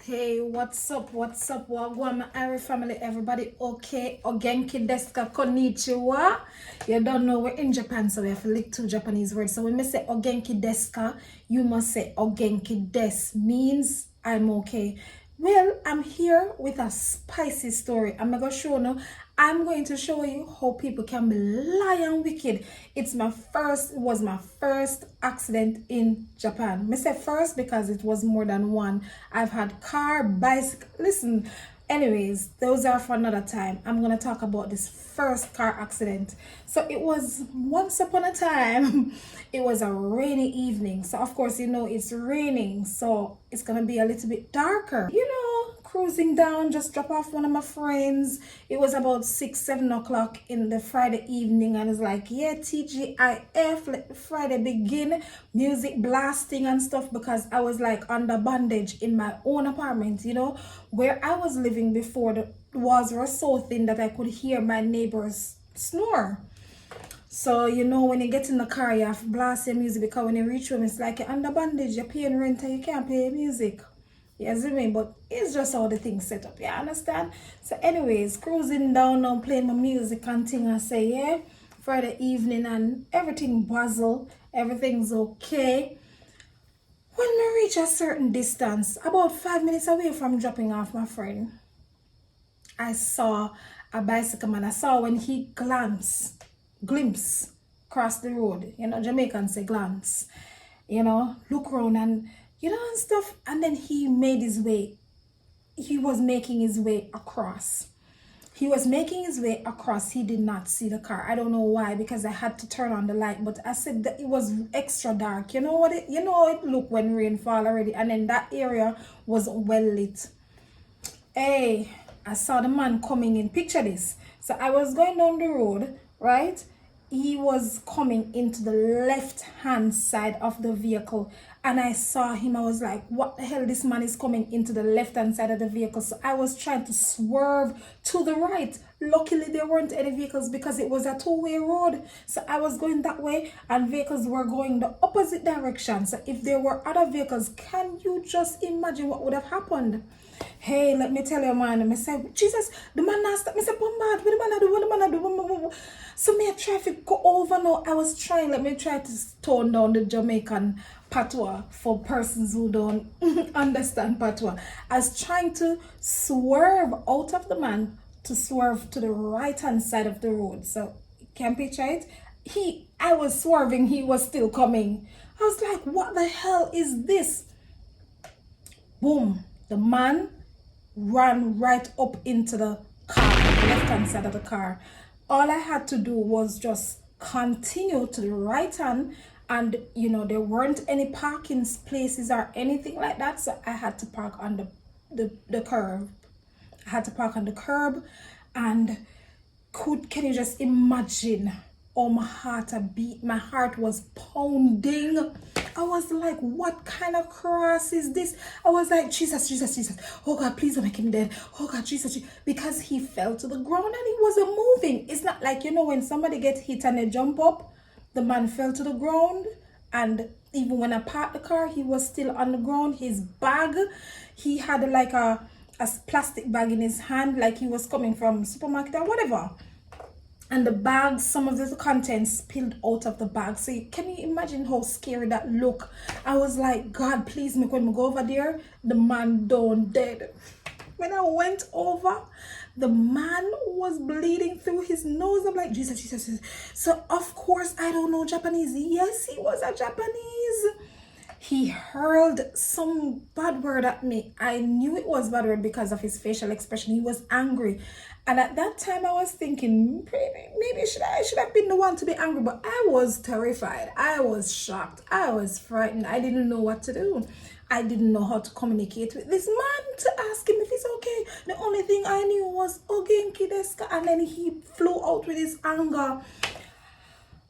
Hey, what's up? Wagwan, my Irie family, everybody okay? Ogenki deska konnichiwa. You don't know we're in Japan, so we have to lick two Japanese words. So when we say ogenki deska, you must say ogenki des, means I'm okay. Well, I'm here with a spicy story. I'm going to show you how people can be lying wicked. It was my first accident in Japan. I say first because it was more than one. I've had car, bicycle. Listen, anyways, those are for another time. I'm going to talk about this first car accident. So it was once upon a time. It was a rainy evening. So of course, it's raining. So it's going to be a little bit darker. Cruising down, just drop off one of my friends. It was about 6-7 o'clock in the Friday evening, and it's like, yeah, TGIF, let the Friday begin. Music blasting and stuff, because I was like under bondage in my own apartment, where I was living before. The walls were so thin that I could hear my neighbors snore. So, when you get in the car, you have to blast your music, because when you reach home, it's like you're under bondage, you're paying rent and you can't play music. You see me? But it's just how the things set up, you understand? So anyways, cruising down now, playing my music and thing, I say, yeah, Friday evening, and everything buzzle, everything's okay. When we reach a certain distance, about 5 minutes away from dropping off my friend, I saw a bicycle man. I saw when he glimpse across the road. Jamaicans say glance. Look around and and stuff. And then he was making his way across. He did not see the car. I don't know why, because I had to turn on the light. But I said that it was extra dark. It looked when rain fall already. And then that area was well lit. Hey, I saw the man coming in. Picture this. So I was going down the road, right? He was coming into the left-hand side of the vehicle, and I saw him. I was like, what the hell, this man is coming into the left-hand side of the vehicle. So I was trying to swerve to the right. Luckily, there weren't any vehicles, because it was a two-way road. So I was going that way, and vehicles were going the opposite direction. So if there were other vehicles, can you just imagine what would have happened? Hey, let me tell you, man. I said, Jesus, the man not stop. I said, bombard, what the man do? So me try to go over now. Let me try to tone down the Jamaican patois for persons who don't understand patois. I was trying to swerve out of the man to swerve to the right-hand side of the road. So, can you picture it? I was swerving, he was still coming. I was like, what the hell is this? Boom. The man ran right up into the car, the left-hand side of the car. All I had to do was just continue to the right hand, and there weren't any parking places or anything like that, so I had to park on the curb. I had to park on the curb, and can you just imagine? Oh, my heart beat. My heart was pounding. I was like, what kind of cross is this? I was like, Jesus. Oh God, please don't make him dead. Oh God, Jesus. Because he fell to the ground and he wasn't moving. It's not like, when somebody gets hit and they jump up, the man fell to the ground. And even when I parked the car, he was still on the ground. His bag, he had like a plastic bag in his hand, like he was coming from supermarket or whatever. And the bag, some of the contents spilled out of the bag. So can you imagine how scary that looked? I was like, God, please make when we go over there, the man don't dead. When I went over, the man was bleeding through his nose. I'm like, Jesus. So of course, I don't know Japanese. Yes, he was a Japanese. He hurled some bad word at me. I knew it was bad word because of his facial expression. He was angry. And at that time, I was thinking, maybe I should have been the one to be angry. But I was terrified. I was shocked. I was frightened. I didn't know what to do. I didn't know how to communicate with this man to ask him if he's okay. The only thing I knew was, ogenki desu ka? And then he flew out with his anger.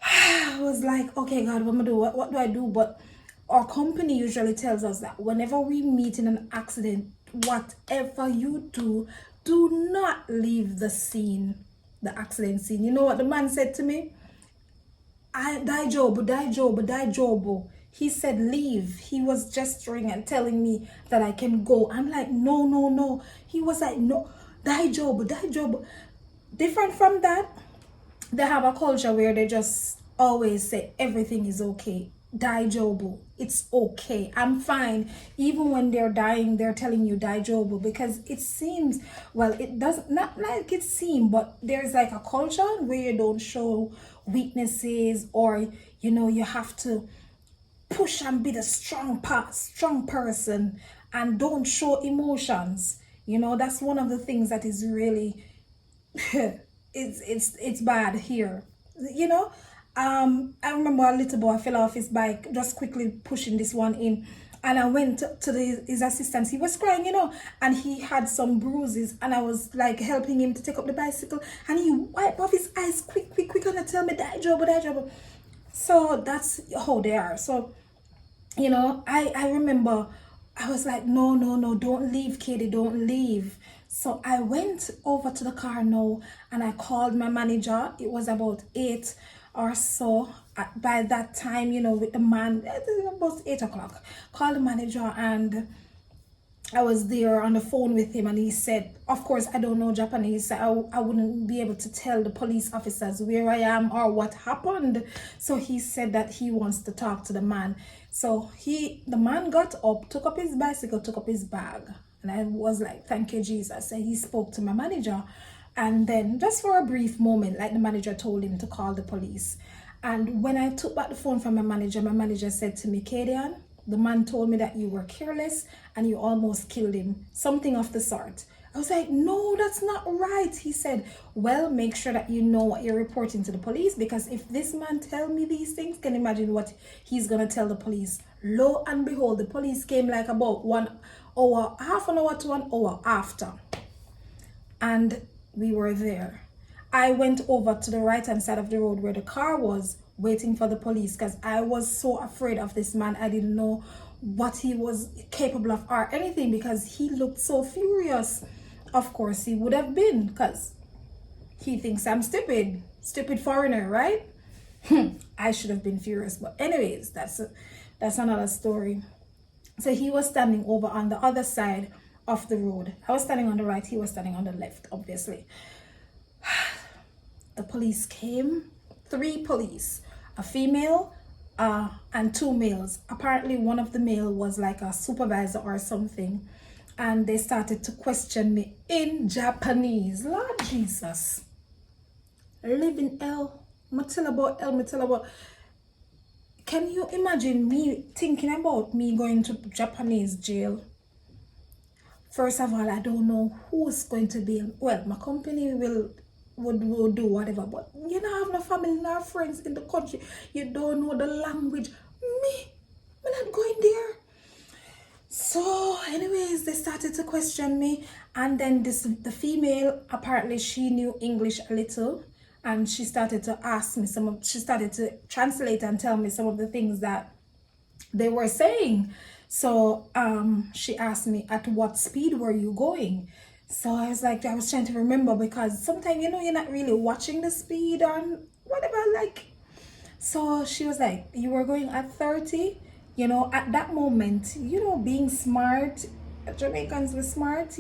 I was like, okay, God, what am I do? What do I do? But our company usually tells us that whenever we meet in an accident, whatever you do not leave the accident scene. You know what the man said to me? Daijobu. He said, leave. He was gesturing and telling me that I can go. I'm like, no, no, no. He was like, no, die job. Different from that, they have a culture where they just always say everything is okay. Die job, it's okay. I'm fine. Even when they're dying, they're telling you die job, because it seems, well, it does not like it seems, but there's like a culture where you don't show weaknesses, or you have to push and be the strong person and don't show emotions. That's one of the things that is really it's bad here. I remember a little boy fell off his bike, just quickly pushing this one in, and I went to his assistant. He was crying, and he had some bruises, and I was like helping him to take up the bicycle, and he wiped off his eyes quick, and I tell me die job. So that's how they are. So I remember I was like, no, don't leave, Katie, don't leave. So I went over to the car now, and I called my manager. It was about 8 or so. By that time, with the man, it was about 8 o'clock. Called the manager, and I was there on the phone with him, and he said, of course, I don't know Japanese, so I wouldn't be able to tell the police officers where I am or what happened. So he said that he wants to talk to the man. So the man got up, took up his bicycle, took up his bag. And I was like, thank you, Jesus. And he spoke to my manager. And then just for a brief moment, like the manager told him to call the police. And when I took back the phone from my manager said to me, Kadian, the man told me that you were careless and you almost killed him. Something of the sort. I was like, no, that's not right. He said, well, make sure that you know what you're reporting to the police, because if this man tell me these things, can you imagine what he's going to tell the police? Lo and behold, the police came like about 1 hour, half an hour to 1 hour after. And we were there. I went over to the right-hand side of the road where the car was, waiting for the police, because I was so afraid of this man. I didn't know what he was capable of or anything, because he looked so furious. Of course he would have been, because he thinks I'm stupid foreigner, right? I should have been furious, but anyways, that's another story. So he was standing over on the other side of the road. I was standing on the right, he was standing on the left, obviously. The police came, 3 police, a female and 2 males. Apparently one of the male was like a supervisor or something, and they started to question me in Japanese. Lord Jesus, living hell. Me tell about. Can you imagine me thinking about me going to Japanese jail? First of all, I don't know who's going to be. Well, my company would do whatever, but you don't have no family, no friends in the country. You don't know the language. I'm not going there. So anyways, they started to question me, and then the female, apparently she knew English a little, and she started to ask me she started to translate and tell me some of the things that they were saying. So she asked me, at what speed were you going? So I was like, I was trying to remember, because sometimes you're not really watching the speed or whatever, like. So she was like, you were going at 30. At that moment, being smart, Jamaicans were smart,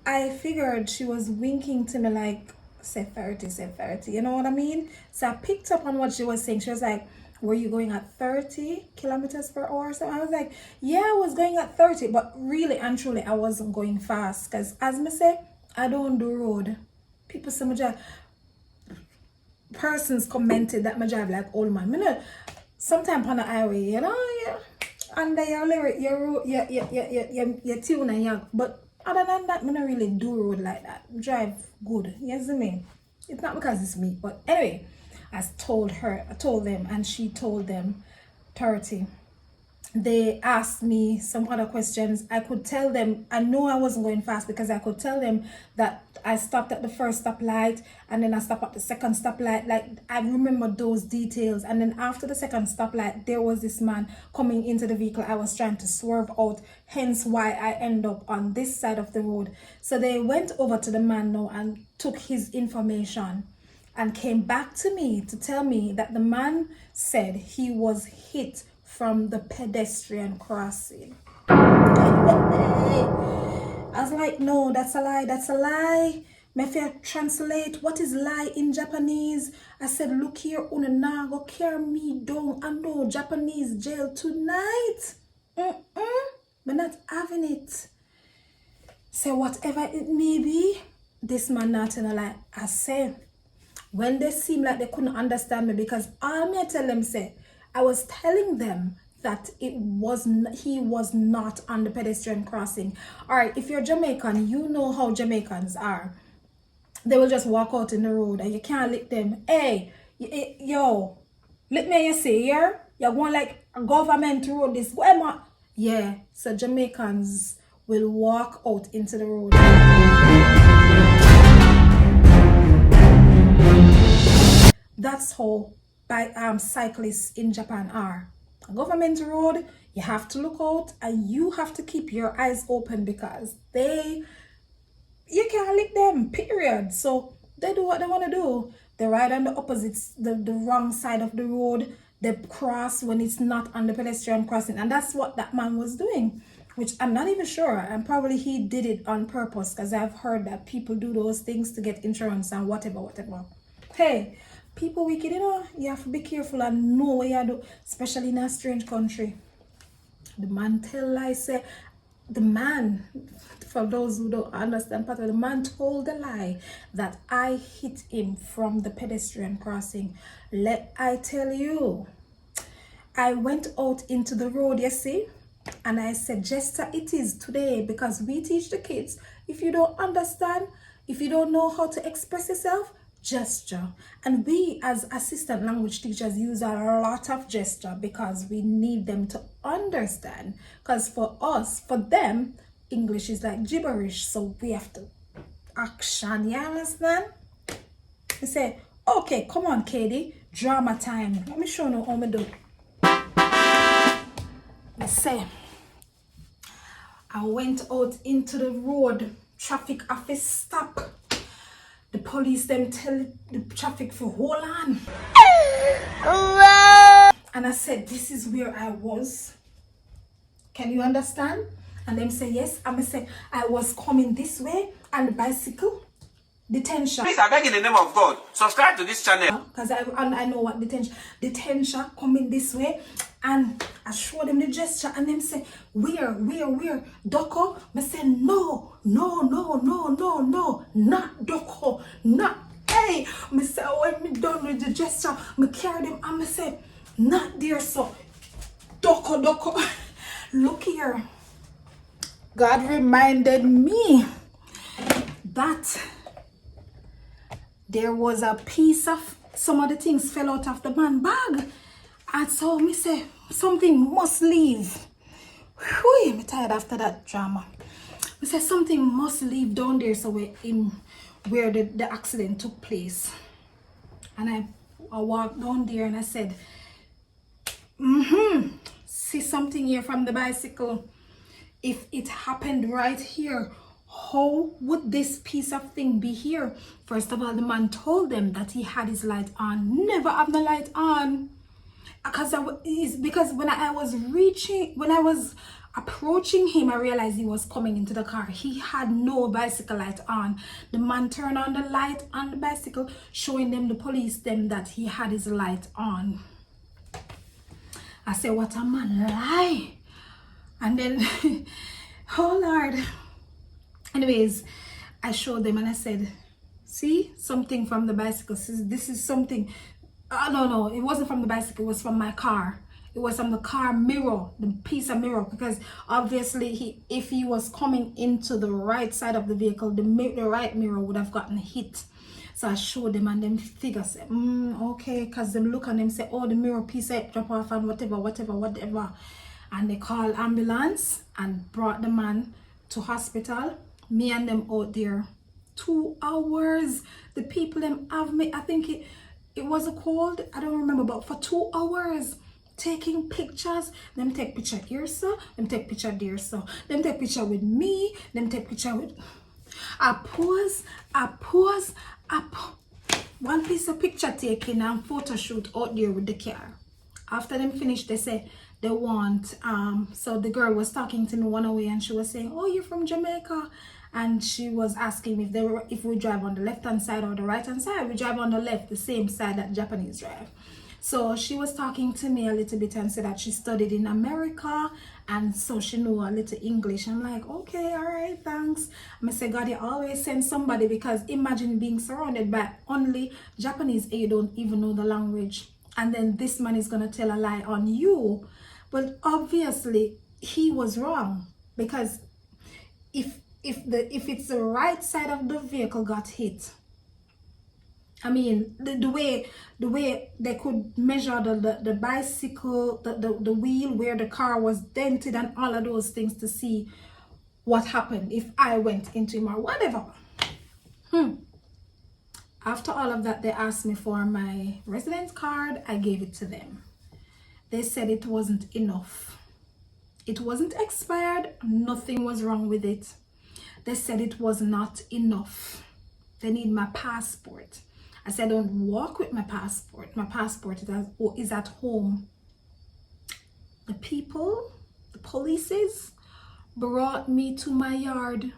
I figured she was winking to me like, say 30, you know what I mean? So I picked up on what she was saying. She was like, were you going at 30 kilometers per hour? So I was like, yeah, I was going at 30, but really and truly, I wasn't going fast, because as me say, I don't do road. People say my drive. Persons commented that my drive like old man. Sometimes on the highway, yeah. And your lyric, your tune and your, but other than that, I don't really do road like that. Drive good. You see me? It's not because it's me, but anyway, I told them, and she told them 30. They asked me some other questions. I could tell them, I know I wasn't going fast, because I could tell them that I stopped at the first stoplight, and then I stopped at the second stoplight. Like, I remember those details. And then after the second stoplight, there was this man coming into the vehicle. I was trying to swerve out, hence why I end up on this side of the road. So they went over to the man now and took his information, and came back to me to tell me that the man said he was hit from the pedestrian crossing. I was like, no, that's a lie, that's a lie. Me fi translate what is lie in Japanese. I said, look here, una na go carry me down and no Japanese jail tonight. We're not having it. So whatever it may be, this man not in a lie. I say, when they seem like they couldn't understand me, because all me tell them say, I was telling them that he was not on the pedestrian crossing. All right, if you're Jamaican, you know how Jamaicans are. They will just walk out in the road and you can't lick them. Hey, yo, lick me, you see here? You're going like a government road this. Yeah, so Jamaicans will walk out into the road. That's how cyclists in Japan are. A government road, you have to look out and you have to keep your eyes open, because you can't lick them, period. So they do what they want to do. They ride on the opposite, the wrong side of the road. They cross when it's not on the pedestrian crossing. And that's what that man was doing, which I'm not even sure. And probably he did it on purpose, because I've heard that people do those things to get insurance and whatever. Hey, people wicked, you know. You have to be careful and know what you do, especially in a strange country. The man tell lie, say, the man, for those who don't understand part of the man told a lie that I hit him from the pedestrian crossing. Let I tell you, I went out into the road, you see, and I said, gesture it is today, because we teach the kids, if you don't understand, if you don't know how to express yourself, gesture. And we as assistant language teachers use a lot of gesture, because we need them to understand, because for them English is like gibberish, so we have to action, you understand? They say, okay, come on Katie, drama time, let me show you how me do. They say, I went out into the road, traffic office stop. The police them tell the traffic for hold on. And I said, this is where I was. Can you understand? And them say, yes. I'm going to say, I was coming this way and the bicycle. Detention. Please, I beg in the name of God, subscribe to this channel. Because I know what detention coming this way. And I show them the gesture and them say, where, Doko? I say, no, not Doko, not, hey. I say, when me done with the gesture, I carry them and I say, not there, so, Doko. Look here. God reminded me that there was a piece of, some of the things fell out of the man bag. And so me say, something must leave. Whew, I'm tired after that drama. Me say, something must leave down there, so where the accident took place. And I walked down there and I said, see something here from the bicycle. If it happened right here, how would this piece of thing be here? First of all, the man told them that he had his light on. Never have the light on. Because when I was approaching him, I realized he was coming into the car. He had no bicycle light on. The man turned on the light on the bicycle, showing them, the police, them, that he had his light on. I said, what a man lie. And then, oh Lord. Anyways, I showed them and I said, see, something from the bicycle. This is something. No, it wasn't from the bicycle. It was from my car. It was from the car mirror, the piece of mirror. Because obviously, if he was coming into the right side of the vehicle, the right mirror would have gotten hit. So I showed them and them figure say, okay. Because them look and them say, oh, the mirror piece drop off and whatever. And they called ambulance and brought the man to hospital. Me and them out there 2 hours. The people them have me, I think it was cold, I don't remember, but for 2 hours taking pictures. Them take picture here, so them take picture there, so them take picture with me, them take picture with I pose one piece of picture taking and photo shoot out there with the car. After them finish, they say they want, so the girl was talking to me one away and she was saying, oh, you're from Jamaica. And she was asking me if we drive on the left hand side or the right hand side. We drive on the left, the same side that Japanese drive. So she was talking to me a little bit and said that she studied in America, and so she knew a little English. I'm like, okay, all right, thanks. I say, God, you always send somebody, because imagine being surrounded by only Japanese and you don't even know the language. And then this man is going to tell a lie on you. But obviously he was wrong, because if it's the right side of the vehicle got hit, I mean, the way they could measure the bicycle, the wheel, where the car was dented and all of those things to see what happened if I went into him or whatever. After all of that, they asked me for my residence card. I gave it to them. They said it wasn't enough. It wasn't expired. Nothing was wrong with it. They said it was not enough. They need my passport. I said, I don't walk with my passport. My passport is at home. The people, the polices, brought me to my yard,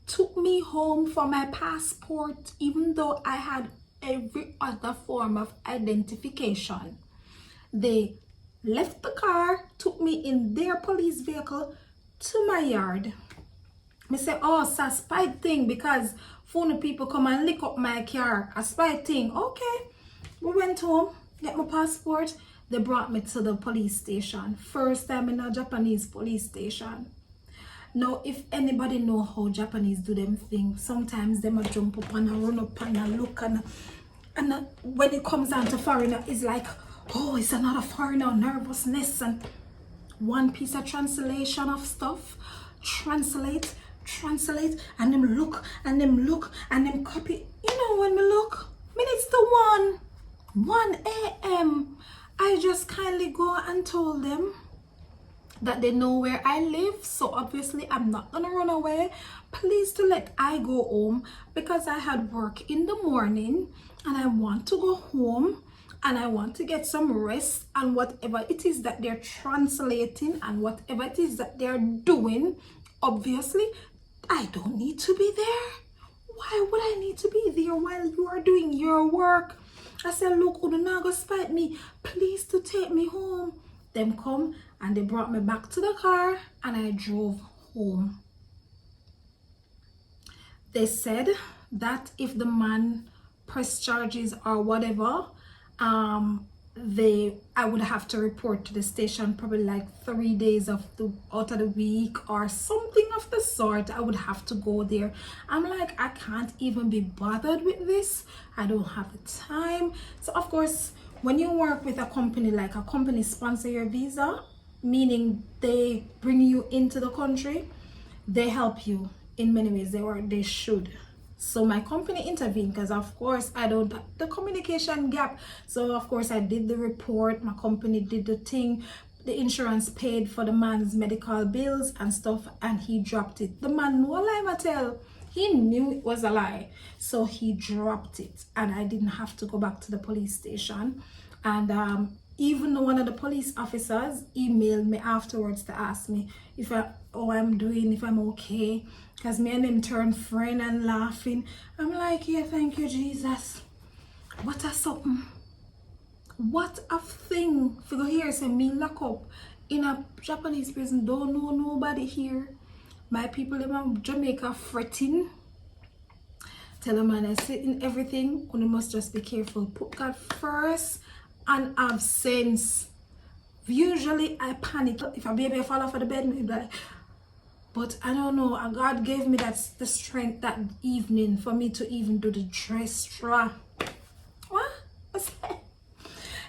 took me home for my passport, even though I had every other form of identification. They left the car, took me in their police vehicle to my yard. I say, oh, it's a spy thing, because phone people come and lick up my car. A spy thing. Okay. We went home, get my passport. They brought me to the police station. First time in a Japanese police station. Now, if anybody know how Japanese do them thing, sometimes they might jump up and run up and look, and when it comes down to foreigner, it's like, oh, it's another foreigner, nervousness, and one piece of translation of stuff, translate, and them look and them copy. You know, when we look, minutes to 1 a.m. I just kindly go and told them that they know where I live, so obviously I'm not gonna run away. Please to let I go home, because I had work in the morning and I want to go home and I want to get some rest, and whatever it is that they're translating and whatever it is that they're doing, obviously I don't need to be there. Why would I need to be there while you are doing your work? I said, look, you not gonna spite me. Please to take me home. Them come and they brought me back to the car and I drove home. They said that if the man press charges or whatever, I would have to report to the station probably like 3 days out of the week or something of the sort. I would have to go there. I'm like, I can't even be bothered with this. I don't have the time. So of course, when you work with a company, like a company sponsor your visa, meaning they bring you into the country, they help you in many ways. They should. So my company intervened, because of course the communication gap. So of course I did the report, my company did the thing, the insurance paid for the man's medical bills and stuff, and he dropped it. The man, no lie, I tell, he knew it was a lie, so he dropped it, and I didn't have to go back to the police station. And even one of the police officers emailed me afterwards to ask me if I'm doing, if I'm okay, because me and him turned friend and laughing. I'm like, yeah, thank you, Jesus. What a something. What a thing. If you go here, say me lock up in a Japanese prison, don't know nobody here. My people in Jamaica fretting. Tell them, man, I say in everything, you must just be careful. Put God first and have sense. Usually I panic if a baby fall off of the bed, maybe like, but I don't know, God gave me the strength that evening for me to even do the dress straw. What? What's that?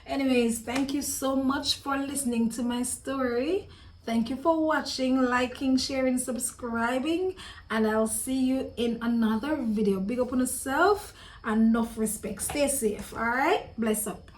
Anyways, thank you so much for listening to my story. Thank you for watching, liking, sharing, subscribing, and I'll see you in another video. Big up on yourself and enough respect. Stay safe, all right? Bless up.